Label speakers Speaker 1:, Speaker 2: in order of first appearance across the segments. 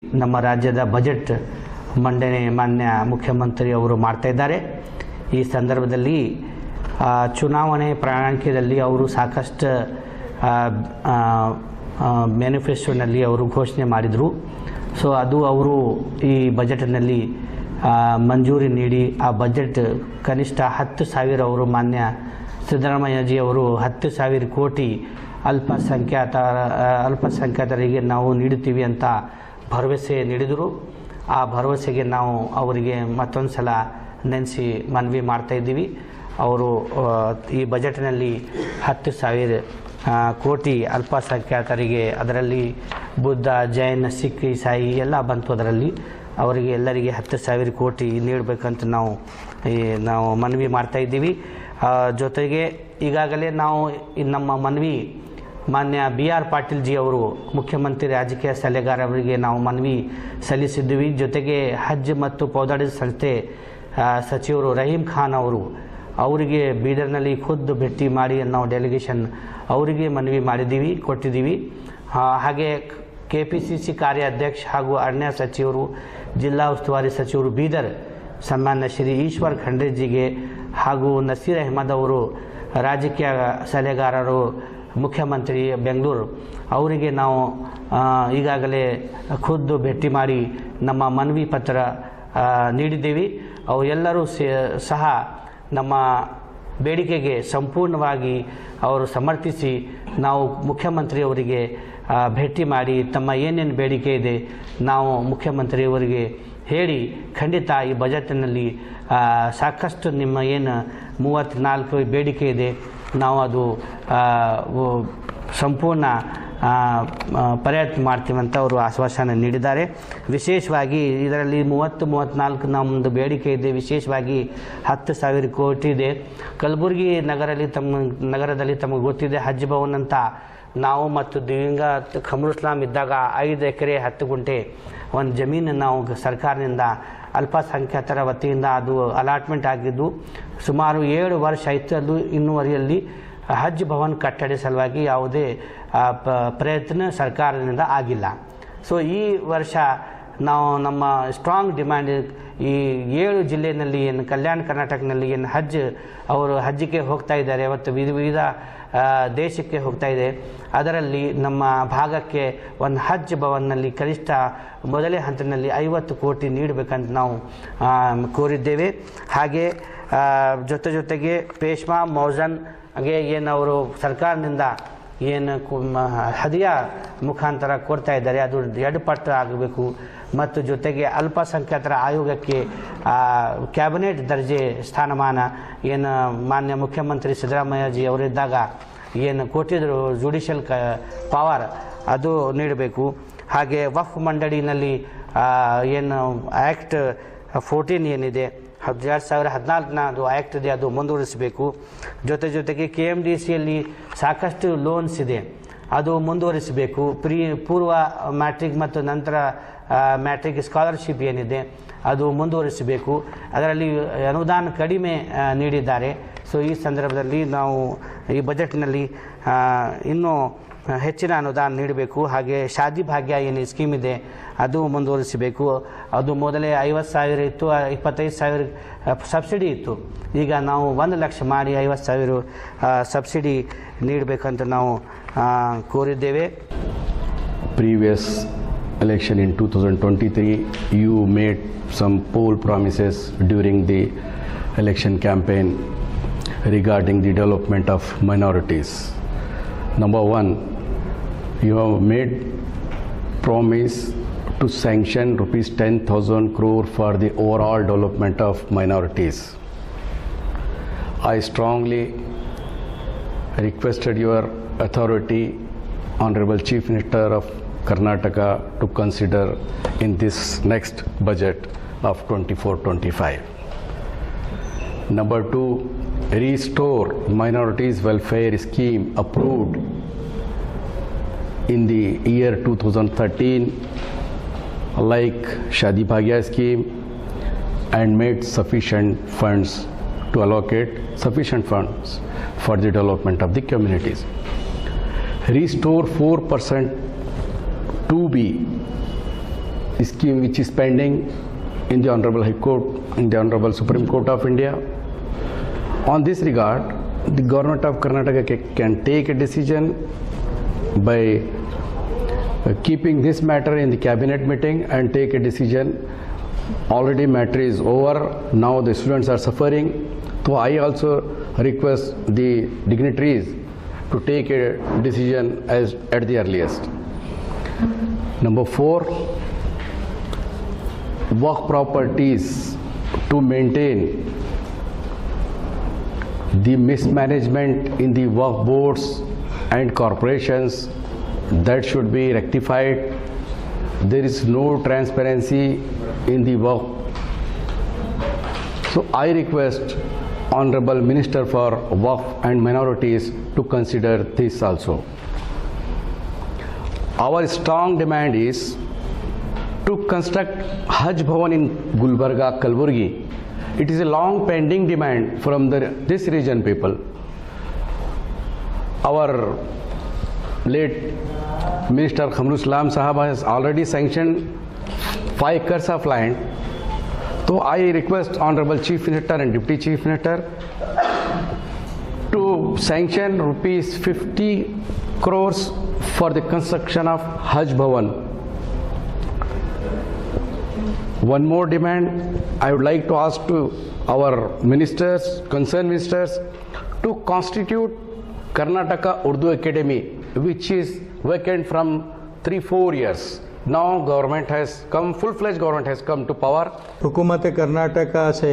Speaker 1: ನಮ್ಮ ರಾಜ್ಯದ ಬಜೆಟ್ ಮಂಡನೆ ಮಾನ್ಯ ಮುಖ್ಯಮಂತ್ರಿ ಅವರು ಮಾಡ್ತಾ ಇದ್ದಾರೆ. ಈ ಸಂದರ್ಭದಲ್ಲಿ ಚುನಾವಣೆ ಪ್ರಣಾಳಿಕೆಯಲ್ಲಿ ಅವರು ಸಾಕಷ್ಟು ಮ್ಯಾನಿಫೆಸ್ಟೋನಲ್ಲಿ ಅವರು ಘೋಷಣೆ ಮಾಡಿದರು. ಸೊ ಅದು ಅವರು ಈ ಬಜೆಟ್ನಲ್ಲಿ ಮಂಜೂರಿ ನೀಡಿ ಆ ಬಜೆಟ್ ಕನಿಷ್ಠ 10,000 ಅವರು ಮಾನ್ಯ ಸಿದ್ದರಾಮಯ್ಯಜಿ ಅವರು 10,000 ಕೋಟಿ ಅಲ್ಪಸಂಖ್ಯಾತರಿಗೆ ನಾವು ನೀಡುತ್ತೀವಿ ಅಂತ ಭರವಸೆ ನೀಡಿದರು. ಆ ಭರವಸೆಗೆ ನಾವು ಅವರಿಗೆ ಮತ್ತೊಂದು ಸಲ ನೆನೆಸಿ ಮನವಿ ಮಾಡ್ತಾ ಇದ್ದೀವಿ. ಅವರು ಈ ಬಜೆಟ್ನಲ್ಲಿ 10,000 ಕೋಟಿ ಅಲ್ಪಸಂಖ್ಯಾತರಿಗೆ, ಅದರಲ್ಲಿ ಬುದ್ಧ, ಜೈನ, ಸಿಖ್, ಇಸಾಯಿ ಎಲ್ಲ ಬಂತು. ಅದರಲ್ಲಿ ಅವರಿಗೆ ಎಲ್ಲರಿಗೆ 10,000 ಕೋಟಿ ನೀಡಬೇಕಂತ ನಾವು ಮನವಿ ಮಾಡ್ತಾ ಇದ್ದೀವಿ. ಜೊತೆಗೆ ಈಗಾಗಲೇ ನಾವು ನಮ್ಮ ಮನವಿ ಮಾನ್ಯ BR ಪಾಟೀಲ್ ಜಿ ಅವರು ಮುಖ್ಯಮಂತ್ರಿ ರಾಜಕೀಯ ಸಲಹೆಗಾರ ಅವರಿಗೆ ನಾವು ಮನವಿ ಸಲ್ಲಿಸಿದ್ದೀವಿ. ಜೊತೆಗೆ ಹಜ್ ಮತ್ತು ಪೌದಾಡಿದ ಸಂಸ್ಥೆ ಸಚಿವರು ರಹೀಂ ಖಾನ್ ಅವರಿಗೆ ಬೀದರ್ನಲ್ಲಿ ಖುದ್ದು ಭೇಟಿ ಮಾಡಿ ನಾವು ಡೆಲಿಗೇಷನ್ ಅವರಿಗೆ ಮನವಿ ಕೊಟ್ಟಿದ್ದೀವಿ. ಹಾಗೆ KPCC ಕಾರ್ಯಾಧ್ಯಕ್ಷ ಹಾಗೂ ಅರಣ್ಯ ಸಚಿವರು, ಜಿಲ್ಲಾ ಉಸ್ತುವಾರಿ ಸಚಿವರು ಬೀದರ್ ಸನ್ಮಾನ್ಯ ಶ್ರೀ ಈಶ್ವರ್ ಖಂಡ್ರೆ ಜಿಗೆ ಹಾಗೂ ನಸೀರ್ ಅಹಮದ್ ಅವರು ರಾಜಕೀಯ ಸಲಹೆಗಾರರು ಮುಖ್ಯಮಂತ್ರಿ ಬೆಂಗಳೂರು ಅವರಿಗೆ ನಾವು ಈಗಾಗಲೇ ಖುದ್ದು ಭೇಟಿ ಮಾಡಿ ನಮ್ಮ ಮನವಿ ಪತ್ರ ನೀಡಿದ್ದೀವಿ. ಅವು ಎಲ್ಲರೂ ಸಹ ನಮ್ಮ ಬೇಡಿಕೆಗೆ ಸಂಪೂರ್ಣವಾಗಿ ಅವರು ಸಮರ್ಥಿಸಿ ನಾವು ಮುಖ್ಯಮಂತ್ರಿಯವರಿಗೆ ಭೇಟಿ ಮಾಡಿ ತಮ್ಮ ಏನೇನು ಬೇಡಿಕೆ ಇದೆ ನಾವು ಮುಖ್ಯಮಂತ್ರಿಯವರಿಗೆ ಹೇಳಿ ಖಂಡಿತ ಈ ಬಜೆಟ್ನಲ್ಲಿ ಸಾಕಷ್ಟು ನಿಮ್ಮ ಏನು 34 ಬೇಡಿಕೆ ಇದೆ ನಾವು ಅದು ಸಂಪೂರ್ಣ ಪ್ರಯತ್ನ ಮಾಡ್ತೀವಂತ ಅವರು ಆಶ್ವಾಸನೆ ನೀಡಿದ್ದಾರೆ. ವಿಶೇಷವಾಗಿ ಇದರಲ್ಲಿ 34 ನಮ್ಮದು ಬೇಡಿಕೆ ಇದೆ. ವಿಶೇಷವಾಗಿ 10,000 ಕೋಟಿ ಇದೆ. ಕಲಬುರಗಿ ನಗರದಲ್ಲಿ ತಮಗೆ ಗೊತ್ತಿದೆ ಹಜ್ ಭವನ್ ಅಂತ ನಾವು ಮತ್ತು ದಿವಂಗ ಖಮರುಸ್ಲಾಂ ಇದ್ದಾಗ 5 ಎಕರೆ 10 ಗುಂಟೆ ಒಂದು ಜಮೀನು ನಾವು ಸರ್ಕಾರದಿಂದ ಅಲ್ಪಸಂಖ್ಯಾತರ ವತಿಯಿಂದ ಅದು ಅಲಾಟ್ಮೆಂಟ್ ಆಗಿದ್ದು ಸುಮಾರು 7 ವರ್ಷ ಆಯಿತು. ಅದು ಇನ್ನೂವರೆಯಲ್ಲಿ ಹಜ್ ಭವನ್ ಕಟ್ಟಡ ಸಲುವಾಗಿ ಯಾವುದೇ ಪ್ರಯತ್ನ ಸರ್ಕಾರದಿಂದ ಆಗಿಲ್ಲ. ಸೊ ಈ ವರ್ಷ ನಾವು ನಮ್ಮ ಸ್ಟ್ರಾಂಗ್ ಡಿಮ್ಯಾಂಡ್ ಈ 7 ಜಿಲ್ಲೆಯಲ್ಲಿ ಏನು ಕಲ್ಯಾಣ ಕರ್ನಾಟಕದಲ್ಲಿ ಏನು ಅವರು ಹಜ್ಜಿಗೆ ಹೋಗ್ತಾ ಇದ್ದಾರೆ, ಅವತ್ತು ವಿವಿಧ ದೇಶಕ್ಕೆ ಹೋಗ್ತಾ ಇದೆ. ಅದರಲ್ಲಿ ನಮ್ಮ ಭಾಗಕ್ಕೆ ಒಂದು ಹಜ್ ಭವನ್ನಲ್ಲಿ ಕನಿಷ್ಠ ಮೊದಲೇ ಹಂತದಲ್ಲಿ 50 ಕೋಟಿ ನೀಡಬೇಕಂತ ನಾವು ಕೋರಿದ್ದೇವೆ. ಹಾಗೆ ಜೊತೆಗೆ ಪೇಶ್ವಾ ಮೌಜನ್ಗೆ ಏನು ಅವರು ಸರ್ಕಾರದಿಂದ ಏನು ಹದಿಯ ಮುಖಾಂತರ ಕೊಡ್ತಾ ಇದ್ದಾರೆ ಅದು 2 ಪಟ್ಟು ಆಗಬೇಕು. ಮತ್ತು ಜೊತೆಗೆ ಅಲ್ಪಸಂಖ್ಯಾತರ ಆಯೋಗಕ್ಕೆ ಕ್ಯಾಬಿನೆಟ್ ದರ್ಜೆ ಸ್ಥಾನಮಾನ ಏನು ಮಾನ್ಯ ಮುಖ್ಯಮಂತ್ರಿ ಸಿದ್ದರಾಮಯ್ಯಜಿ ಅವರಿದ್ದಾಗ ಏನು ಕೊಟ್ಟಿದ್ದರು ಜುಡಿಷಿಯಲ್ ಪವರ್ ಅದು ನೀಡಬೇಕು. ಹಾಗೆ ವಫ್ ಮಂಡಳಿನಲ್ಲಿ ಏನು ಆ್ಯಕ್ಟ್ 14 ಏನಿದೆ 2014 ಅದು ಆ್ಯಕ್ಟ್ ಇದೆ ಅದು ಮುಂದುವರಿಸಬೇಕು. ಜೊತೆಗೆ KMDCಯಲ್ಲಿ ಸಾಕಷ್ಟು ಲೋನ್ಸ್ ಇದೆ ಅದು ಮುಂದುವರಿಸಬೇಕು. ಪೂರ್ವ ಮ್ಯಾಟ್ರಿಕ್ ಮತ್ತು ನಂತರ ಮ್ಯಾಟ್ರಿಕ್ ಸ್ಕಾಲರ್ಶಿಪ್ ಏನಿದೆ ಅದು ಮುಂದುವರಿಸಬೇಕು. ಅದರಲ್ಲಿ ಅನುದಾನ ಕಡಿಮೆ ನೀಡಿದ್ದಾರೆ. ಸೊ ಈ ಸಂದರ್ಭದಲ್ಲಿ ನಾವು ಈ ಬಜೆಟ್ನಲ್ಲಿ ಇನ್ನೂ ಹೆಚ್ಚಿನ ಅನುದಾನ ನೀಡಬೇಕು. ಹಾಗೆ ಶಾದಿ ಭಾಗ್ಯ ಏನು ಸ್ಕೀಮ್ ಇದೆ ಅದು ಮುಂದುವರಿಸಬೇಕು. ಅದು ಮೊದಲೇ 50,000 ಇತ್ತು, 25,000 ಸಬ್ಸಿಡಿ ಇತ್ತು. ಈಗ ನಾವು 1 ಲಕ್ಷ ಮಾಡಿ 50,000 ಸಬ್ಸಿಡಿ ನೀಡಬೇಕಂತ ನಾವು ಕೋರಿದ್ದೇವೆ.
Speaker 2: Previous election in 2023, you made some poll promises during the election campaign regarding the development of minorities. Number 1, you have made promise to sanction rupees 10,000 crore for the overall development of minorities. I strongly requested your authority, Honorable Chief Minister of Karnataka, to consider in this next budget of 24-25. Number 2, restore minorities welfare scheme approved in the year 2013 like Shadi Bhagya scheme and made sufficient funds to allocate sufficient funds for the development of the communities. Restore 4% 2B scheme which is pending in the Honorable High Court, in the Honorable Supreme Court of India. On this regard, the government of Karnataka can take a decision by keeping this matter in the cabinet meeting and take a decision. Already matter is over, now the students are suffering. So I also request the dignitaries to take a decision at the earliest. Number 4, work properties to maintain the mismanagement in the work boards and corporations, that should be rectified. There is no transparency in the work. So I request Honorable Minister for Work and Minorities to consider this also. Our strong demand is to construct Hajj Bhavan in Gulbarga, Kalburgi. It is a long pending demand from this region people. Our late Minister Khamru Islam Sahab has already sanctioned 5 acres of land. So I request Honorable Chief Minister and Deputy Chief Minister to sanction rupees 50 crores for the construction of Hajj Bhavan. One more demand, I would like to ask to our ministers, concerned ministers, to constitute Karnataka Urdu Academy, which is vacant from 3-4 years. Now government has come, full-fledged government has come to power.
Speaker 3: हुकूमत कर्नाटका से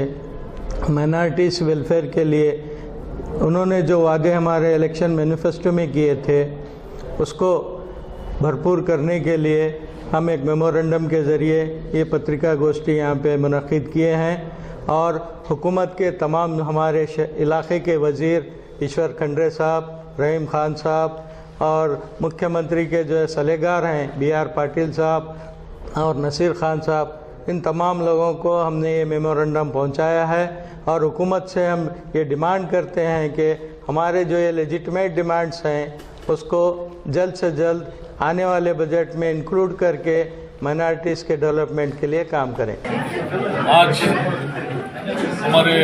Speaker 3: minorities welfare के लिए उन्होंने जो वादे हमारे election manifesto में किए थे उसको भरपूर करने के लिए हम एक मेमोरेंडम के ज़रिए ये पत्रिका गोष्ठी यहाँ पे मुनक़िद किए हैं और हुकूमत के तमाम हमारे इलाके के वज़ीर ईश्वर खंड्रे साहब, रहीम खान साहब और मुख्यमंत्री के जो सलाहकार हैं BR पाटिल साहब और नसीर खान साहब, इन तमाम लोगों को हमने ये मेमोरेंडम पहुंचाया है और हुकूमत से हम ये डिमांड करते हैं कि हमारे जो ये लेजिटिमेट डिमांड्स हैं उसको जल्द से जल्द आने वाले बजट में इंक्लूड करके माइनॉरिटीज़ के डेवलपमेंट के लिए काम करें।
Speaker 4: आज हमारे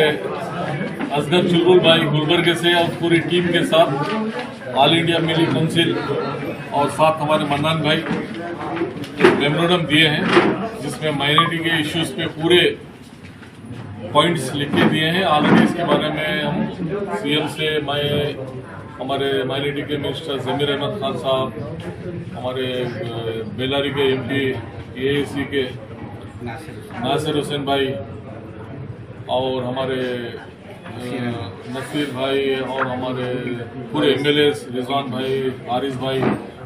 Speaker 4: असगर चुलबुल भाई गुलबर्गे से और पूरी टीम के साथ ऑल इंडिया मिली काउंसिल और साथ हमारे मन्नान भाई मेमोरेंडम दिए हैं जिसमें माइनॉरिटी के इश्यूज पे पूरे पॉइंट्स लिख के दिए हैं। ऑलरेडी इसके बारे में हम सीएम से हमारे माइनॉरिटी के मिनिस्टर जमीर अहमद खान साहब, हमारे बेलारी के MP AAC के नासिर हुसैन भाई और हमारे नसीर भाई और हमारे पूरे MLAs रिजवान भाई, आरिस भाई,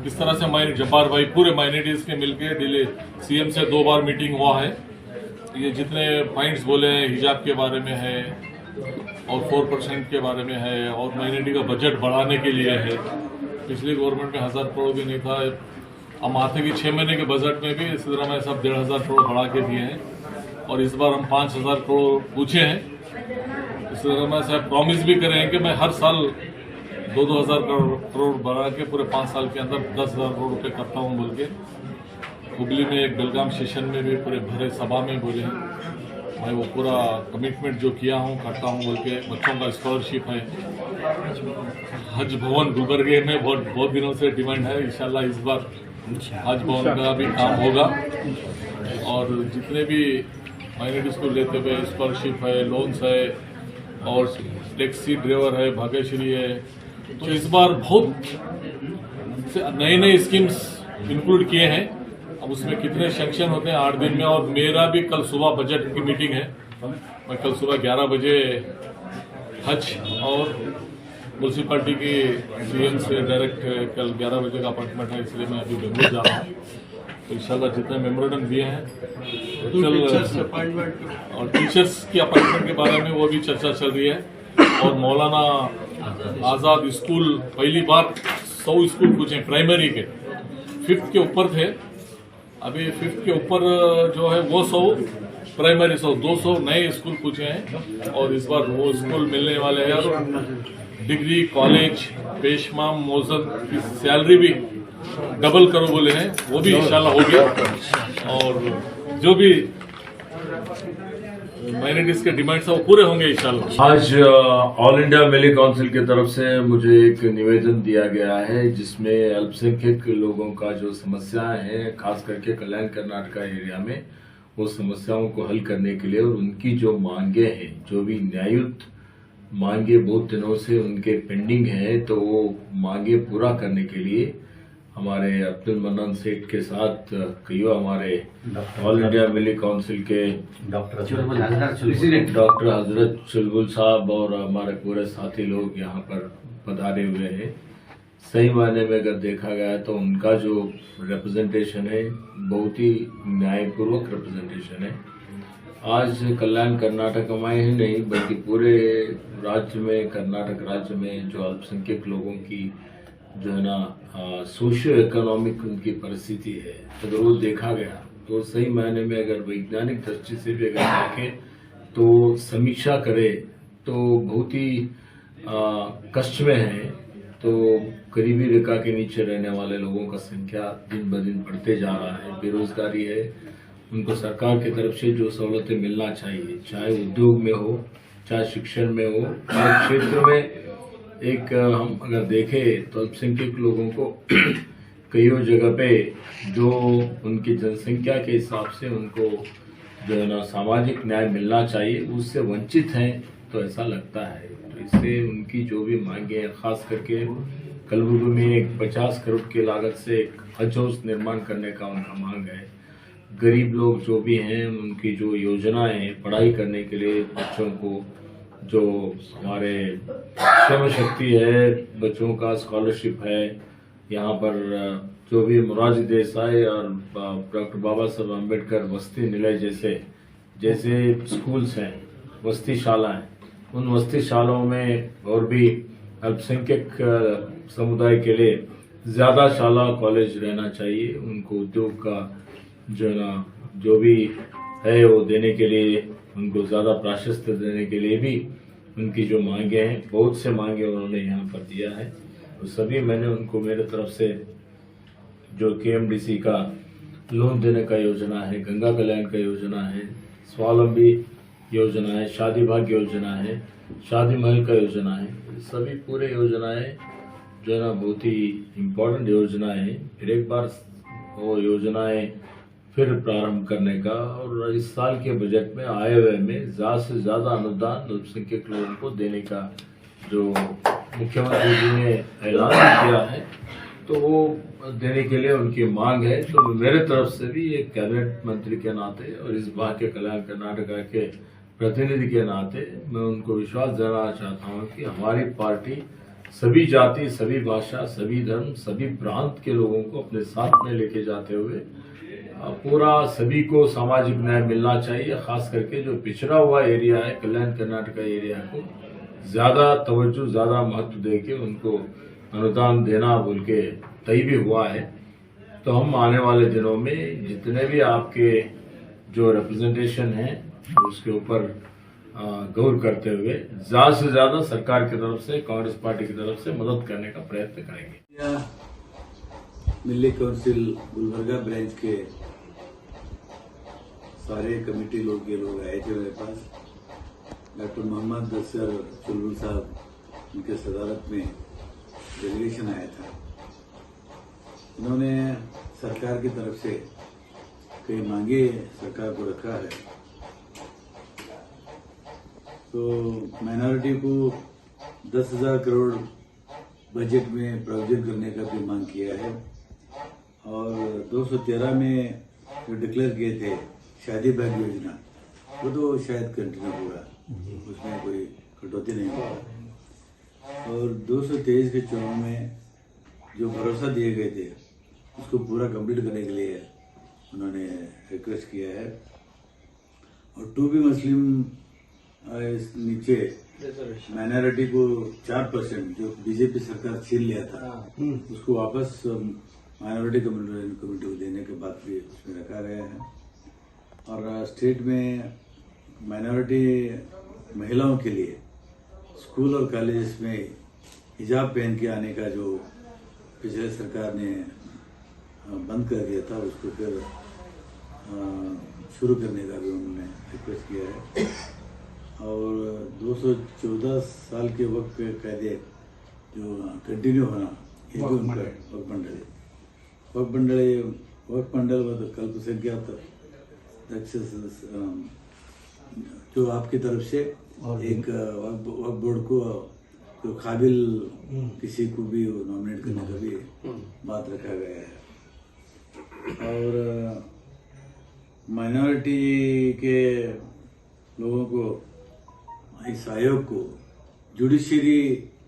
Speaker 4: इस तरह से माइनॉरिटी जब्बार भाई, पूरे माइनॉरिटीज़ के मिलके डिले CM से 2 बार मीटिंग हुआ है। ये जितने पॉइंट्स बोले हैं हिजाब के बारे में है और 4% के बारे में है और माइनॉरिटी का बजट बढ़ाने के लिए है। पिछली गवर्नमेंट में 1000 करोड़ भी नहीं था, हम आते कि 6 महीने के बजट में भी सिद्धरामैया साहब 1500 करोड़ बढ़ा के दिए हैं और इस बार हम 5000 करोड़ पूछे हैं। सिद्धरामैया साहब प्रॉमिस भी करे हैं कि मैं हर साल 2-2000 करोड़ बढ़ा के पूरे 5 साल के अंदर 10,000 करोड़ रुपये करता हूँ बोल के हुगली में एक बेलगाम सेशन में भी पूरे भरे सभा में बोले हैं मैं वो पूरा कमिटमेंट जो किया हूँ करता हूँ बोल के। बच्चों का स्कॉलरशिप है, हज भवन गुलबर्गे में बहुत दिनों से डिमांड है, इंशाल्लाह इस बार हज भवन का भी काम होगा और जितने भी माइनॉरिटीज को लेते हुए स्कॉलरशिप है, लोन्स है और टैक्सी ड्राइवर है, भाग्यश्री है, तो इस बार बहुत नए स्कीम्स इंक्लूड किए हैं। अब उसमें कितने सैंक्शन होते हैं 8 दिन में और मेरा भी कल सुबह बजट की मीटिंग है। मैं कल सुबह 11 बजे हज और म्यूनसिपालिटी की CM से डायरेक्ट कल 11 बजे का अपॉइंटमेंट है, इसलिए मैं अभी बेंगलुरु जा रहा हूँ। तो इंशाल्लाह जितने मेमोरेंडम दिए हैं और टीचर्स की अपॉइंटमेंट के बारे में वो भी चर्चा चल रही है और मौलाना आज़ाद स्कूल पहली बार 100 स्कूल पूछे प्राइमरी के 5th के ऊपर थे, अभी 5th के ऊपर जो है वो 100 प्राइमरी 200 नए स्कूल पूछे हैं और इस बार वो स्कूल मिलने वाले हैं और डिग्री कॉलेज पेशमा मोजन की सैलरी भी डबल करो बोले हैं, वो भी इंशाल्लाह हो गया और जो भी माइनॉरिटीज के डिमांड्स है वो पूरे होंगे इंशाल्लाह।
Speaker 5: आज ऑल इंडिया मिली काउंसिल की तरफ से मुझे एक निवेदन दिया गया है जिसमें अल्पसंख्यक लोगों का जो समस्याएं हैं खास करके कल्याण कर्नाटका एरिया में वो समस्याओं को हल करने के लिए और उनकी जो मांगे हैं जो भी न्याययुत मांगे बहुत दिनों से उनके पेंडिंग है तो वो मांगे पूरा करने के लिए हमारे अब्दुल मन्नान सेठ के साथ कई हमारे ऑल इंडिया मिली काउंसिल के डॉक्टर हजरत चुलबुल साहब और हमारे पूरे साथी लोग यहाँ पर पधारे हुए हैं। सही मायने में अगर देखा गया तो उनका जो रिप्रेजेंटेशन है बहुत ही न्यायपूर्वक रिप्रेजेंटेशन है। आज कल्याण कर्नाटक में ही नहीं बल्कि पूरे राज्य में कर्नाटक राज्य में जो अल्पसंख्यक लोगों की जो है ना सोशियो इकोनॉमिक उनकी परिस्थिति है अगर वो देखा गया तो सही मायने में अगर वैज्ञानिक दृष्टि से भी अगर देखें तो समीक्षा करे तो बहुत ही कष्ट में है। तो गरीबी रेखा के नीचे रहने वाले लोगों का संख्या दिन ब दिन बढ़ते जा रहा है। बेरोजगारी है, उनको सरकार की तरफ से जो सहूलतें मिलना चाहिए चाहे उद्योग में हो चाहे शिक्षण में हो हर क्षेत्र में एक हम अगर देखें तो अल्पसंख्यक लोगों को कई जगह पे जो उनकी जनसंख्या के हिसाब से उनको जो है ना सामाजिक न्याय मिलना चाहिए उससे वंचित हैं तो ऐसा लगता है। तो इससे उनकी जो भी मांगे हैं खास करके कलबुर्गी में एक 50 करोड़ की लागत से एक हज हाउस निर्माण करने का उनका मांग है। गरीब लोग जो भी हैं उनकी जो योजनाएं हैं पढ़ाई करने के लिए बच्चों को जो हमारे श्रम शक्ति है बच्चों का स्कॉलरशिप है यहाँ पर जो भी मोरारजी देसाई और डॉक्टर बाबा साहब अम्बेडकर वस्ती निलय जैसे स्कूल्स हैं वस्ती शालाएं उन वस्ती शालाओं में और भी अल्पसंख्यक समुदाय के लिए ज्यादा शाला कॉलेज रहना चाहिए। उनको उद्योग का जो है ना जो भी है वो देने के लिए उनको ज्यादा प्राशस्त्य देने के लिए भी उनकी जो मांगे हैं बहुत से मांगे उन्होंने यहाँ पर दिया है। तो सभी मैंने उनको मेरे तरफ से जो KMDC का लोन देने का योजना है, गंगा कल्याण का योजना है, स्वावलंबी योजना है, शादी भाग्य योजना है, शादी महल का योजना है, सभी पूरे योजनाएं जो है ना बहुत ही इम्पोर्टेंट योजनाएं हैं। फिर एक बार वो योजनाएं फिर प्रारंभ करने का और इस साल के बजट में आए हुए में ज़्यादा से ज़्यादा अनुदान अल्पसंख्यक लोगों को देने का जो मुख्यमंत्री जी ने ऐलान किया है तो वो देने के लिए उनकी मांग है। तो मेरे तरफ से भी एक कैबिनेट मंत्री के नाते और इस बार के कल्याण कर्नाटका के प्रतिनिधि के नाते मैं उनको विश्वास दिलाना चाहता हूँ कि हमारी पार्टी सभी जाति, सभी भाषा, सभी धर्म, सभी प्रांत के लोगों को अपने साथ में लेके जाते हुए पूरा सभी को सामाजिक न्याय मिलना चाहिए। खास करके जो पिछड़ा हुआ एरिया है कल्याण कर्नाटका एरिया को ज्यादा तवज्जो, ज्यादा महत्व देके उनको अनुदान देना बोल के तय भी हुआ है। तो हम आने वाले दिनों में जितने भी आपके जो रिप्रेजेंटेशन है उसके ऊपर गौर करते हुए ज्यादा से ज्यादा सरकार की तरफ से, कांग्रेस पार्टी की तरफ से मदद करने का प्रयत्न करेंगे।
Speaker 6: मिली काउंसिल गुलबर्गा ब्रांच के सारे कमेटी लोग ये लोग आए थे मेरे पास। डॉक्टर मोहम्मद असर चुलबुल साहब उनके सदारत में डेलीगेशन आया था। इन्होंने सरकार की तरफ से कई मांगे सरकार को रखा है। तो माइनॉरिटी को 10,000 करोड़ बजट में प्रोविजन करने का भी मांग किया है और 213 में जो डिक्लेयर किए थे शादी भाग्य योजना वो तो शायद कंटिन्यू होगा, उसमें कोई कटौती नहीं होगा। और 223 के चुनाव में जो भरोसा दिए गए थे उसको पूरा कंप्लीट करने के लिए उन्होंने रिक्वेस्ट किया है। और टू बी मुस्लिम इस नीचे माइनॉरिटी को 4% जो बीजेपी सरकार छीन लिया था उसको वापस माइनॉरिटी कम्युनिटी को देने के बाद भी उसमें रखा गया है। और स्टेट में माइनॉरिटी महिलाओं के लिए स्कूल और कॉलेज में हिजाब पहन के आने का जो पिछले सरकार ने बंद कर दिया था उसको फिर शुरू करने का भी उन्होंने रिक्वेस्ट किया है। और 214 साल के वक्त के कायदे जो कंटिन्यू होना, ये भी उनका वक्त मंडल व कल्पसंख्यात जो आपकी तरफ से एक वक्फ बोर्ड को जो काबिल किसी को भी नॉमिनेट करने का भी बात रखा गया है। और माइनॉरिटी के लोगों को, इस आयोग को जुडिशरी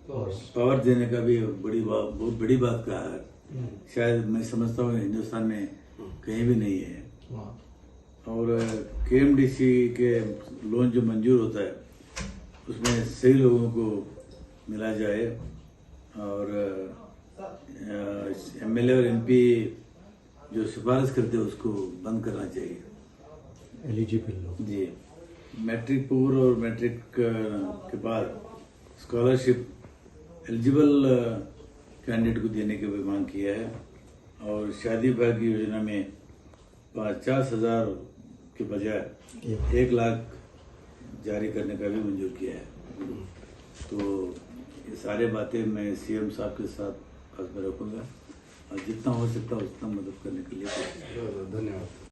Speaker 6: पावर देने का भी बहुत बड़ी बात कहा है। शायद मैं समझता हूँ हिंदुस्तान में कहीं भी नहीं है। और KMDC के लोन जो मंजूर होता है उसमें सही लोगों को मिला जाए, और MLA और MP जो सिफारिश करते हैं उसको बंद करना चाहिए।
Speaker 7: एलिजिबल लोग
Speaker 6: जी, मैट्रिक पूर्व और मैट्रिक के बाद स्कॉलरशिप एलिजिबल कैंडिडेट को देने की भी मांग किया है। और शादी विवाह की योजना में 50,000 के बजाय 1 लाख जारी करने का भी मंजूर किया है। तो ये सारे बातें मैं CM साहब के साथ पास में रखूंगा और जितना हो सकता है उतना मदद करने के लिए
Speaker 2: धन्यवाद।